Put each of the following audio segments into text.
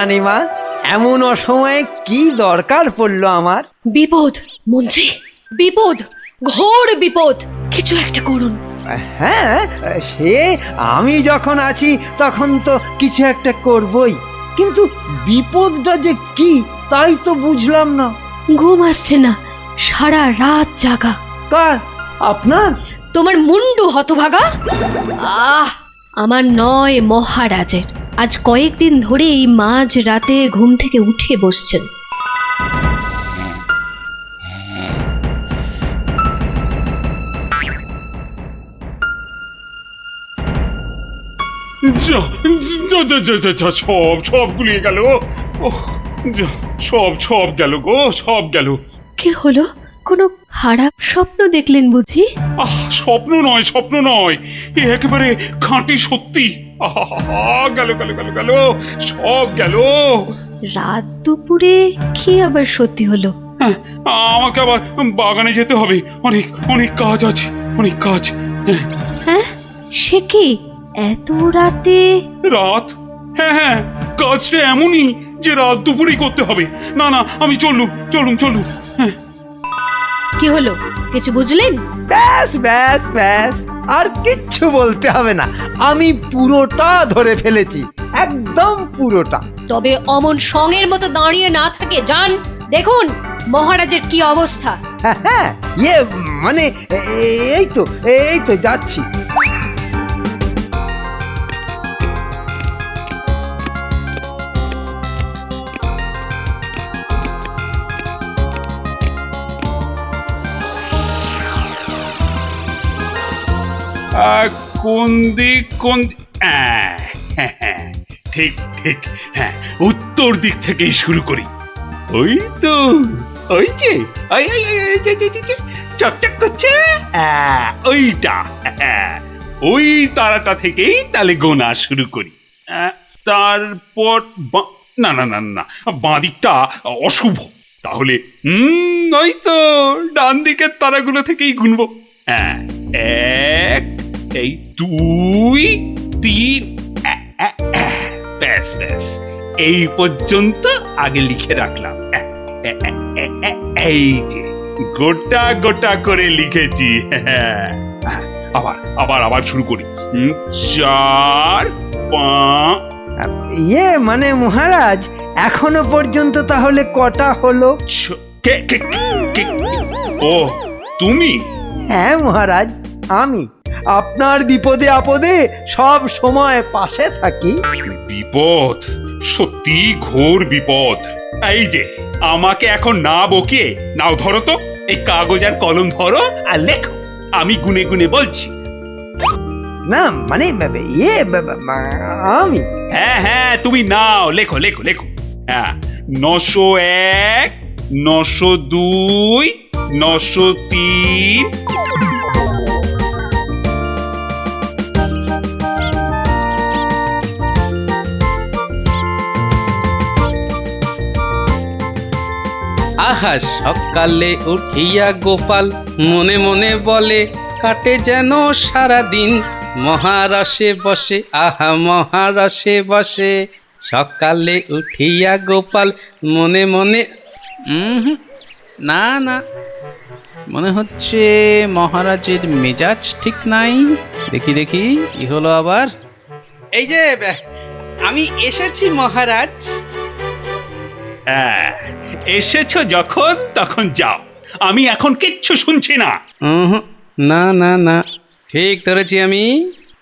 রানীমা, এমন অসময়ে কি দরকার পড়লো আমার? বিপদ মন্ত্রী, বিপদ, ঘোর বিপদ, কিছু একটা করুন। হ্যাঁ, সে আমি যখন আছি তখন তো কিছু একটা করবই, কিন্তু বিপদটা যে কি তাই তো বুঝলাম না। ঘুম আসছে না, সারা রাত জাগা। কার? আপনার? তোমার মুন্ডু হতভাগা। আমার নয়, মহারাজের। আজ কয়েকদিন ধরেই মাঝ রাতে ঘুম থেকে উঠে বসছেন। যা যা যা যা যা যা, সব সব গুলিয়ে গেল। ওহ, যা, সব গেল গো, সব গেল। কি হলো? কোনো খারাপ স্বপ্ন দেখলেন বুঝি? স্বপ্ন নয়, স্বপ্ন নয়, এ একেবারে খাঁটি সত্যি। গেল গেল গেল গেল, সব গেল। রাত দুপুরে কি আবার সত্যি হলো? হ্যাঁ, আমাকে আবার বাগানে যেতে হবে, অনেক অনেক কাজ আছে, অনেক কাজ। হ্যাঁ, সে কি এত রাতে? রাত? হ্যাঁ হ্যাঁ, কাজটা এমনই যে রাত দুপুরেই করতে হবে। না না, আমি চললুম চলুন চলুন। হ্যাঁ, কি হলো, কিছু বুঝলেন? ব্যাস ব্যাস ব্যাস, আর কিচ্ছু বলতে হবে না, আমি পুরোটা ধরে ফেলেছি, একদম পুরোটা। তবে অমন সঙের মতো দাঁড়িয়ে না থাকে, যান দেখুন মহারাজের কি অবস্থা। হ্যাঁ হ্যাঁ, ইয়ে মানে এই তো যাচ্ছি। কোন দিক কোন ঠিক ঠিক, হ্যাঁ, উত্তর দিক থেকেই শুরু করি। ওই তো, ওই যে ওই ওই ওই ওই যে, যে, যে, যে, চকচক করছে, ওইটা, ওই তারাটা থেকেই তাহলে গোনা শুরু করি। তারপর না না না না, বাঁ দিকটা অশুভ, তাহলে ওই তো ডান দিকের তারাগুলো থেকেই গুনবো। হ্যাঁ, এক, এই দুই, তিন, ব্যাস ব্যাস, এই পর্যন্ত আগে লিখে রাখলাম। এই যে গোটা গোটা করে লিখেছি। আবার আবার আবার শুরু করি। চার, পাঁচ। ইয়ে মানে মহারাজ, এখনো পর্যন্ত তাহলে কটা হলো? ও, তুমি? হ্যাঁ মহারাজ, আমি আপনার বিপদে আপদে সব সময় পাশে থাকি। বিপদ? সত্যি ঘোর বিপদ। এই যে আমাকে এখন না বকিয়ে নাও, ধরো তো এই কাগজ আর কলম ধরো আর লেখো, আমি গুনে গুনে বলছি। না মানে ইয়ে আমি। হ্যাঁ হ্যাঁ, তুমি নাও, লেখো লেখো লেখো। হ্যাঁ, 901, 902, 903। আহা সকালে উঠিয়া গোপাল মনে মনে বলে, কাটে যেন সারা দিন মহারসে বসে, আহা মহারসে বসে। সকালে উঠিয়া গোপাল মনে মনে, না না, মনে হচ্ছে মহারাজের মেজাজ ঠিক নাই। দেখি দেখি কি হলো আবার। এই যে আমি এসেছি মহারাজ। হ্যাঁ, এসেছো যখন তখন যাও, আমি এখন কিচ্ছু শুনছি না। না না না, ঠিক ধরেছি আমি।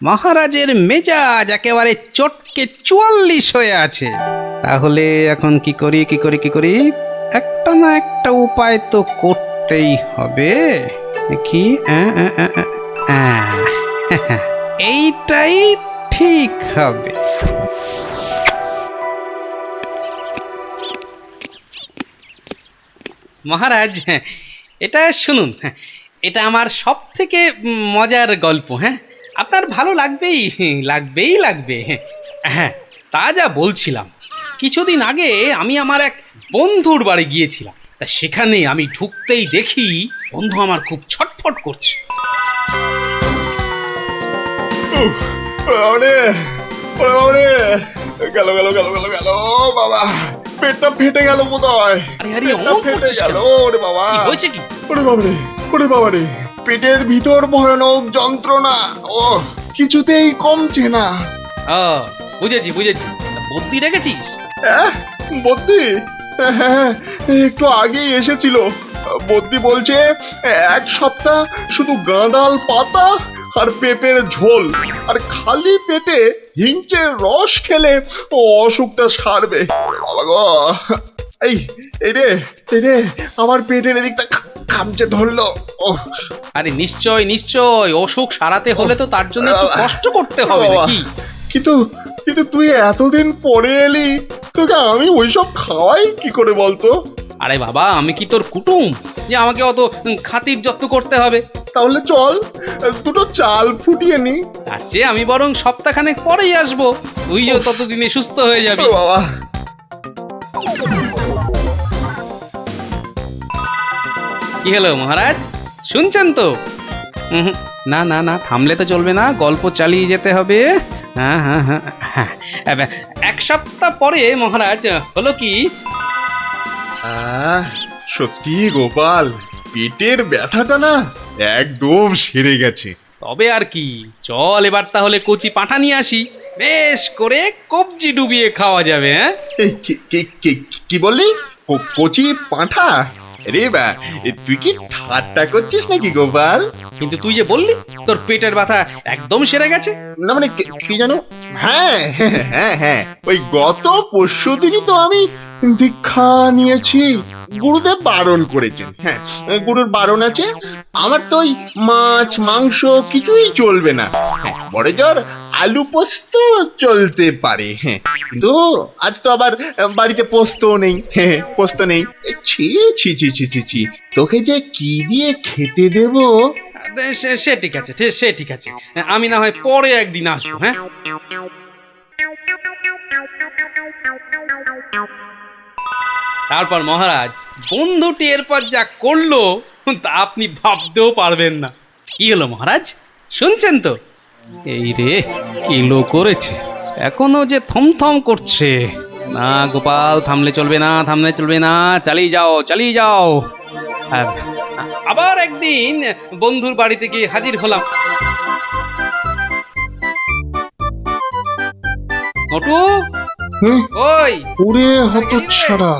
মহারাজের মেজাজ একেবারে চটকে 44 হয়ে আছে। তাহলে এখন কি করি কি করি কি করি, একটা না একটা উপায় তো করতেই হবে। দেখি, এইটাই ঠিক হবে। মহারাজ, এটা শুনুন, এটা আমার সব থেকে মজার গল্প। হ্যাঁ, আপনার ভালো লাগবেই লাগবেই লাগবে। হ্যাঁ, তা যা বলছিলাম, কিছুদিন আগে আমি আমার এক বন্ধুর বাড়ি গিয়েছিলাম। তা সেখানে আমি ঢুকতেই দেখি বন্ধু আমার খুব ছটফট করছে। গেল গেল গেল গেল গেল বাবা, পেটটা ফেটে গেল বোধহয়। আরে আরে পেটটা অমন ফেটে করছিস গেল কেন? ওরে বাবা। কি হয়েছে কি? ওরে বাবারে, ওরে বাবারে, পেটের ভিতর ভয়ানক যন্ত্রণা। ও কিছুতেই কমছে না। ও বুঝেছি বুঝেছি, তা বুদ্ধি রেখেছিস? বদ্যি? হ্যাঁ, একটু আগেই এসেছিল। বদ্যি বলছে 1 সপ্তাহ শুধু গাঁদাল পাতা আর পেঁপের ঝোল আর খালি পেটে হিংচের রস খেলে ও অসুখটা সারবে। বাবা গো, এই এই রে, এই রে, আমার পেটের এদিকটা খামচে ধরলো। ও আরে নিশ্চয় নিশ্চয়, অসুখ সারাতে হলে তো তার জন্য একটু কষ্ট করতে হবে বাবা, নাকি? কিন্তু কিন্তু তুই এতদিন পরে এলি, তোকে আমি ওইসব খাওয়াই কি করে বলতো? আরে বাবা, আমি কি তোর কুটুম যে আমাকে অত খাতির যত্ন করতে হবে? তাহলে চল দুটো চাল ফুটিয়ে নি। তার চেয়ে আমি বরং সপ্তাহখানেক পরেই আসবো, তুইও ততদিনে সুস্থ হয়ে যাবি। ও বাবা, কি হলো মহারাজ, শুনছেন তো? না না না, থামলে তো চলবে না, গল্প চালিয়ে যেতে হবে। হ্যাঁ হ্যাঁ হ্যাঁ হ্যাঁ, 1 সপ্তাহ পরে মহারাজ হলো কি, সত্যি গোপাল, পেটের ব্যথাটা না একদম সেরে গেছে। তবে আর কি, চল এবার তাহলে কচি পাঁঠা নিয়ে আসি, বেশ করে কবজি ডুবিয়ে খাওয়া যাবে। হ্যাঁ এই, কি বললি? কচি পাঁঠা? রে বা, তুই কি ঠাট্টা করছিস নাকি গোপাল? কিন্তু তুই যে বললি তোর পেটের ব্যথা একদম সেরে গেছে। না মানে কি জানো, হ্যাঁ হ্যাঁ হ্যাঁ হ্যাঁ, ওই গত পরশুদিনই তো আমি দীক্ষা নিয়েছি। গুরুদেব বারণ করেছেন। হ্যাঁ, গুরুর বারণ আছে। আমার তো ওই মাছ মাংস কিছুই চলবে না। হ্যাঁ, বড় জোর আলু পোস্ত চলতে পারে। হ্যাঁ, কিন্তু আজ তো আবার বাড়িতে পোস্ত নেই। হ্যাঁ, পোস্ত নেই। ছি ছি ছি ছি ছি ছি, তোকে যে কি দিয়ে খেতে দেবো? সে ঠিক আছে, সে ঠিক আছে, আমি না হয় পরে একদিন আসবো। হ্যাঁ, তারপর মহারাজ বন্ধুটি এরপর যা করলো তা আপনি ভাবতেও পারবেন না। কি হলো মহারাজ, শুনছেন তো? এই রে, কিলো করেছে, এখনো যে থমথম করছে। না গোপাল, থামলে চলবে না, থামলে চলবে না, চালিয়ে যাও চালিয়ে যাও। আবার একদিন বন্ধুর বাড়িতে গিয়ে হাজির হলাম। মোটু, ওই ওরে হতচ্ছাড়া,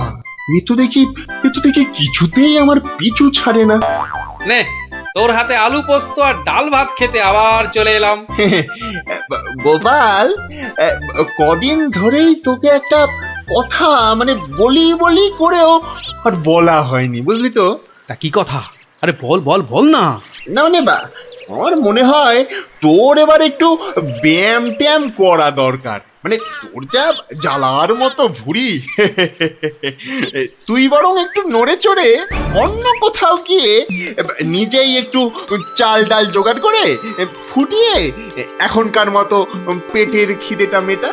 এ তো দেখি কিছুতেই আমার পিছু ছাড়ে না। নে, তোর হাতে আলু পোস্ত আর ডাল ভাত খেতে আবার চলে এলাম। গোপাল, কদিন ধরেই তোকে একটা কথা মানে বলি বলি করেও আর বলা হয়নি, বুঝলি তো? তা কি কথা? আরে বল বল বল না। না মানে আমার মনে হয় তোর এবার একটু ব্যায়াম ট্যায়াম করা দরকার। মানে তোর যা জ্বালার মতো ভুঁড়ি, তুই বরং একটু নড়ে চড়ে অন্য কোথাও গিয়ে নিজেই একটু চাল ডাল জোগাড় করে ফুটিয়ে এখনকার মতো পেটের খিদেটা মেটা।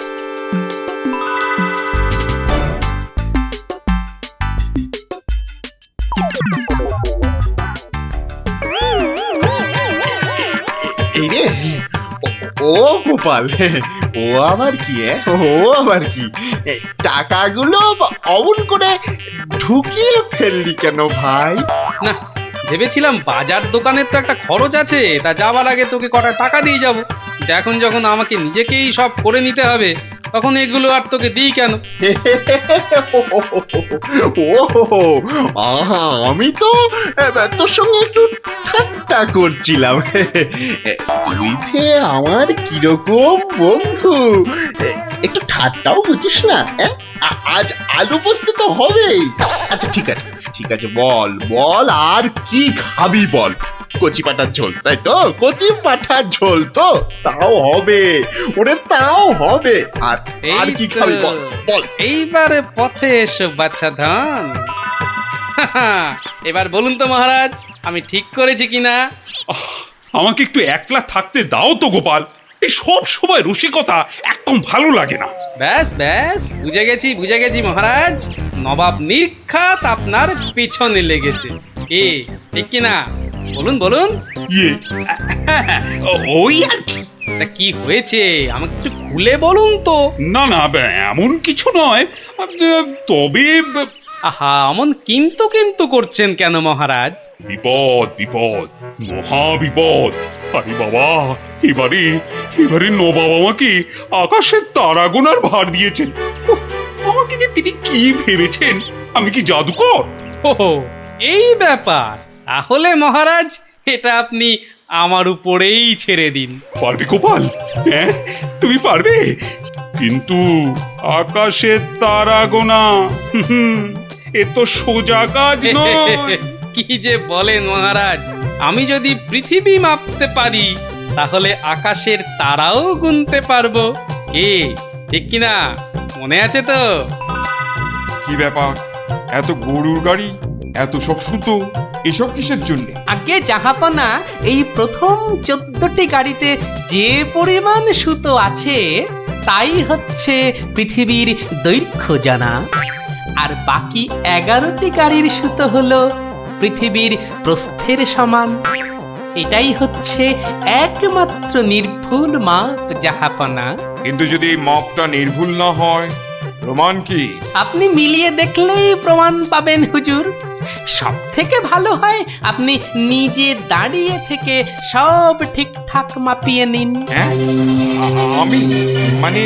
এই রে, ও গোপাল, ও আবার কি? ও আবার কি? টাকাগুলো অমন করে ঢুকিয়ে ফেললি কেন ভাই? না, ভেবেছিলাম বাজার দোকানের তো একটা খরচ আছে, তা যাওয়ার আগে তোকে কটা টাকা দিয়ে যাব। এখন যখন আমাকে নিজেকেই সব করে নিতে হবে, তখন এগুলো আর তোকে দিই কেন? ও আহা, আমি তো তোর সঙ্গে একটু ঠাট্টা করছিলাম। তুই যে আমার কিরকম বন্ধু, একটু ঠাট্টাও বুঝিস না? আজ আলু পোস্ত তো হবেই। আচ্ছা ঠিক আছে ঠিক আছে, বল বল, আর কি খাবি বল? কচি পাঠার ঝোল, তাই তো? কচি পাঠার ঝোল তো তাও হবে, ওরে তাও হবে। আর আর কি খাবি বল বল। এইবারে পথে এসো বাচ্চা ধন। এবার বলুন তো মহারাজ, আমি ঠিক করেছি কিনা? আমাকে একটু একলা থাকতে দাও তো গোপাল, এই সব সময় রসিকতা একদম ভালো লাগে না। ব্যাস ব্যাস, বুঝে গেছি মহারাজ, নবাব নির্ঘাত আপনার পিছনে লেগেছে। কি ঠিক কিনা? বলুন বলুন। ইয়ে, ওই আর কি। তা কি হয়েছে আমাকে একটু খুলে বলুন তো। না না, এমন কিছু নয়। তবে আহা, অমন কিন্তু কিন্তু করছেন কেন মহারাজ? বিপদ বিপদ, মহা বিপদ। আরে বাবা, এবারে এবারে নবাব আমাকে আকাশের তারা গোনার ভার দিয়েছেন। উফ, আমাকে যে তিনি কি ভেবেছেন, আমি কি জাদুকর? ও, এই ব্যাপার। তাহলে মহারাজ, এটা আপনি আমার উপরেই ছেড়ে দিন। পারবে গোপাল? হ্যাঁ, তুমি পারবে? কিন্তু আকাশের তারা গোনা, এ তো সোজা কাজ নয়। কি যে বলেন মহারাজ, আমি যদি পৃথিবী মাপতে পারি তাহলে আকাশের তারাও গুনতে পারবো। কি ঠিক কিনা? মনে আছে তো? কি ব্যাপার, এত গরুর গাড়ি, এত সব সুতো, এসব কিসের জন্য? আগে জাহাপনা, এই প্রথম 14টি গাড়িতে যে পরিমাণ সুতো আছে তাই হচ্ছে পৃথিবীর দৈর্ঘ্য জানা, আর বাকি 11টি গাড়ির সুতো হলো পৃথিবীর প্রস্থের সমান। এটাই হচ্ছে একমাত্র নির্ভুল মাপ জাহাপনা। কিন্তু যদি এই মাপটা নির্ভুল না হয়, প্রমাণ কি? আপনি মিলিয়ে দেখলেই প্রমাণ পাবেন হুজুর। সব থেকে ভালো হয় আপনি নিজে দাঁড়িয়ে থেকে সব ঠিকঠাক মাপিয়ে নিন। হ্যাঁ, আমি মানে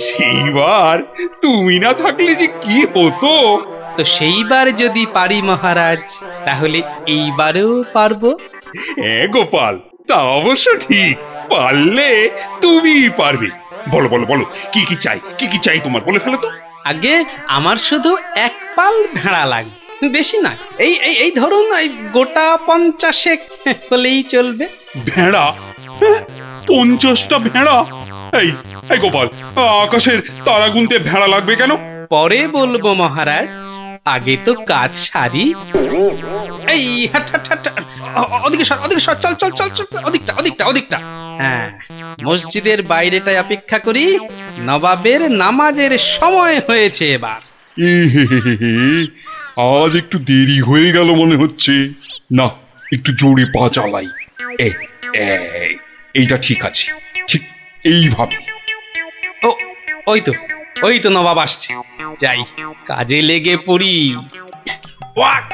সেইবার তুমি না থাকলে যে কি হতো। তো সেইবার যদি পারি মহারাজ, তাহলে এইবারেও পারবো। হ্যাঁ গোপাল, তা অবশ্য ঠিক। পারলে তুমি পারবে। বলো বলো বলো, কি কি চাই, কি কি চাই তোমার, বলে ফেলো তো। আগে আমার শুধু এক পাল ভেড়া লাগবে, বেশি না। এই এই এই ধরুন, এই গোটা 50 হলেই চলবে। ভেড়া? 50টা ভেড়া? এই এই গোপাল, আকাশের তারা গুনতে ভেড়া লাগবে কেন? পরে বলবো মহারাজ, আগে তো কাজ সারি। এই হাট হাট হাট, ওদিকে সর, ওদিকে সর, চল চল চল চল, ওদিকটা ওদিকটা ওদিকটা। হ্যাঁ, মসজিদের বাইরেটায় অপেক্ষা করি, নবাবের নামাজের সময় হয়েছে এবার। আজ একটু দেরি হয়ে গেল মনে হচ্ছে। না, একটু জোরে পা চালাই। এইটা ঠিক আছে, ঠিক এইভাবে। ও, ওই তো ওই তো নবাব আসছে, যাই কাজে লেগে পড়ি। ওয়াক,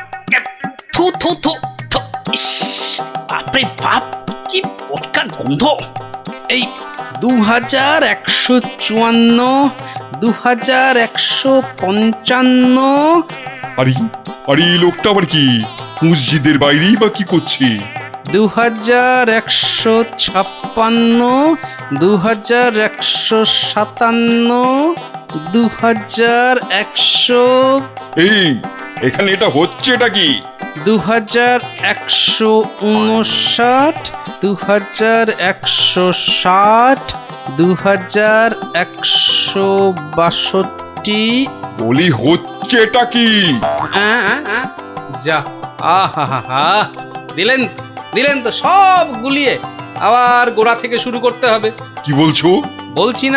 থু থু থু থু, ইস, বাপরে বাপ, কি পটকা গন্ধ। এই 2154, 2155। আরে আরে, এই লোকটা আবার কি মসজিদের বাইরেই বা কি করছে? 2156, 2157, 2100, এই এখানে এটা হচ্ছেটা কি? 2159, 2160, 2162। বলি হচ্ছেটা কি? যা, আহা, দিলেন দিলেন তো সব গুলিয়ে। আবার গোড়া থেকে শুরু করতে হবে। কি বলছো? বলছি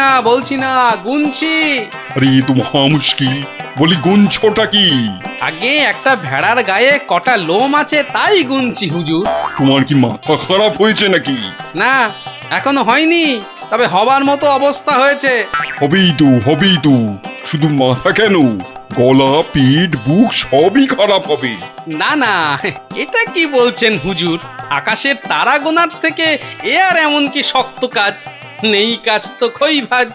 না, গুনছি। আরে এ তো মহা মুশকিল। বলি গুনছোটা কি? আগে একটা ভেড়ার গায়ে কটা লোম আছে তাই গুনছি হুজুর। তোমার কি মাথা খারাপ হয়েছে নাকি? না, এখনো হয়নি, তবে হবার মতো অবস্থা হয়েছে। হবেই তো। শুধু মাথা কেন, গলা, পিঠ, বুক সবই খারাপ হবে। না, এটা কি বলছেন হুজুর? আকাশের তারা গোনার থেকে এ আর এমন কি শক্ত কাজ? নেই কাজ তো খই ভাজ।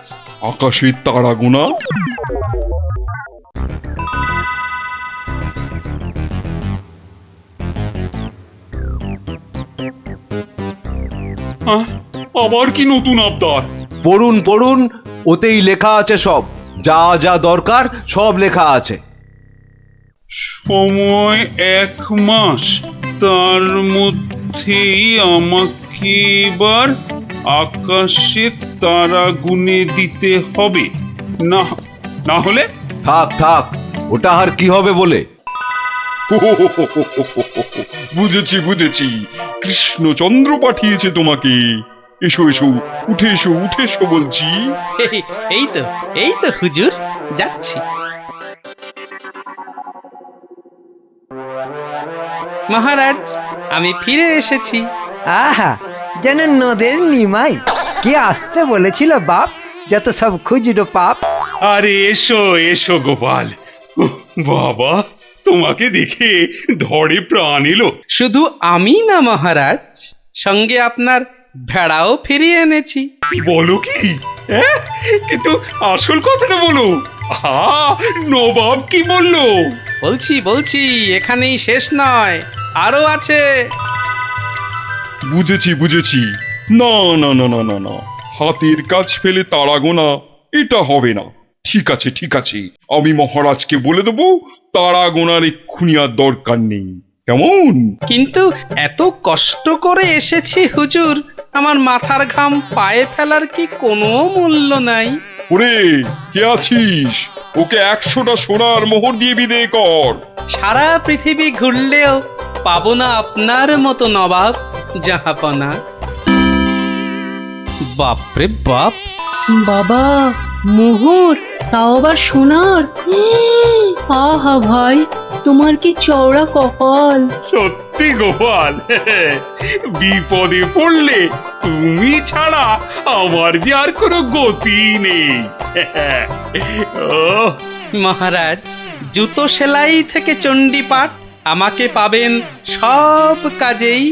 আকাশের তারা গোনা? আবার কি নতুন আবদার? পড়ুন পড়ুন, ওতেই লেখা আছে সব, যা যা দরকার সব লেখা আছে। সময় 1 মাস, তার মধ্যেই আমাকে এবার আকাশে তারা গুনে দিতে হবে। না, না হলে থাক থাক, ওটা আর কি হবে বলে। বুঝেছি, কৃষ্ণচন্দ্র পাঠিয়েছে তোমাকে। এসো উঠে এসো বলছি। এই তো হুজুর, যাচ্ছি। মহারাজ, আমি ফিরে এসেছি। আহা, যেন নদের নিমাই। কে আসতে বলেছিল বাপ, যত সব খুচরো পাপ। আরে এসো এসো গোপাল। উহ, বাবা, তোমাকে দেখে ধরে প্রাণ এলো। শুধু আমি না মহারাজ, সঙ্গে আপনার ভেড়াও ফিরিয়ে এনেছি। বলো কি? হ্যাঁ? কিন্তু আসল কথাটা বলো। নবাব কি বললো? বলছি এখানেই শেষ নয়, আরো আছে। বুঝেছি। না না না না না না, হাতের কাজ ফেলে তারা গোনা এটা হবে না। ঠিক আছে, আমি মহারাজকে বলে দেবো তারা গোনার এক্ষুনি আর দরকার নেই, কেমন? কিন্তু এত কষ্ট করে এসেছি হুজুর, আমার মাথার ঘাম পায়ে ফেলার কি কোনো মূল্য নাই? ওরে, কে আছিস? ওকে 100টা সোনার মোহর দিয়ে বিদেয় কর। সারা পৃথিবী ঘুরলেও পাবো না আপনার মতো নবাব জাহাপনা। বাপরে বাপ! বাবা, মোহর, তাও আবার সোনার। আহা ভাই, তোমার কি চওড়া কপাল। সত্যি গোপাল, বিপদে পড়লে তুমি ছাড়া আমার যে আর কোনো গতি নেই। ওহ, মহারাজ, জুতো সেলাই থেকে চণ্ডীপাঠ আমাকে পাবেন সব কাজেই